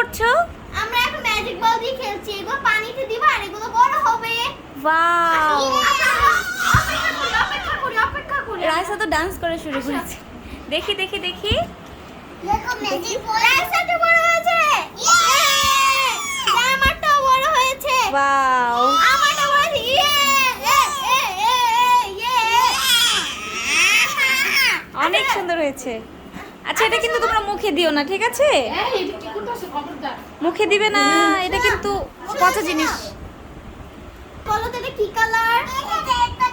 করছো? আমরা এখন ম্যাজিক বল দিয়ে খেলছি। এগুলো পানিতে দিবা আর এগুলো বড় হবে। ওয়াও, অপেক্ষা করি। রাইসা তো ডান্স করা শুরু করেছে। দেখি দেখি দেখি। দেখো ম্যাজিক বল। রাইসাটা বড় হয়েছে। ইয়ে! আমারটাও বড় হয়েছে। ওয়াও, আমারটা বড় হয়েছে। ইয়ে! অনেক সুন্দর হয়েছে। আচ্ছা, এটা কিন্তু তোমরা মুখে দিও না, ঠিক আছে? মুখে দিবে না, এটা কিন্তু পচা জিনিস। বলো তো এটা কি কালার? এটা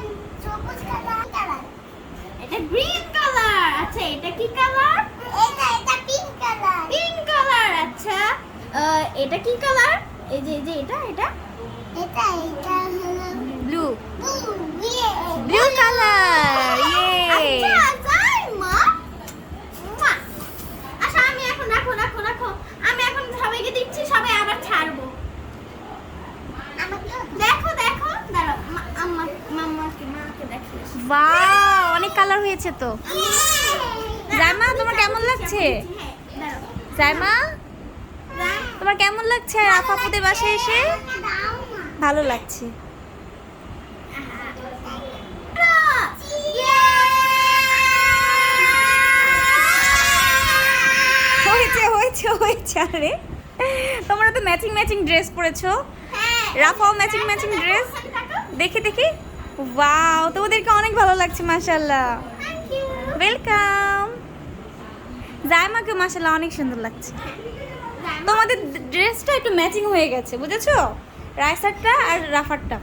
সবুজ কালার। এটা গ্রিন কালার। আচ্ছা, এটা কি কালার? এটা পিঙ্ক কালার। Pink colour. আচ্ছা, এটা কি কালার? এই যে এটা এটা হলো ব্লু, ব্লু ব্লু কালার। ইয়ে, আচ্ছা, যাই মা। আচ্ছা, আমি এখন রাখো। আমি এখন সবাইকে দিচ্ছি, সবাই আবার ছাড়বো। দেখো দাঁড়াও, মাকে দেখি। ওয়াও, অনেক কালার হয়েছে তো। জাইমা, তোমার কেমন লাগছে? জাইমা, তোমার কেমন লাগছে আপাপুদের বাসায় এসে? ভালো লাগছে। হয়েছে। আরে, তোমরা তো ম্যাচিং ড্রেস পরেছো। রাফাও ম্যাচিং ড্রেস। দেখি। ওয়াও, তোমাদেরকে অনেক ভালো লাগছে, মাশাআল্লাহ। ওয়েলকাম। জাইমাকে মাশাআল্লাহ অনেক সুন্দর লাগছে। তোমাদের ড্রেসটা একটু ম্যাচিং হয়ে গেছে, বুঝেছো? রাইসারটা আর রাফারটা।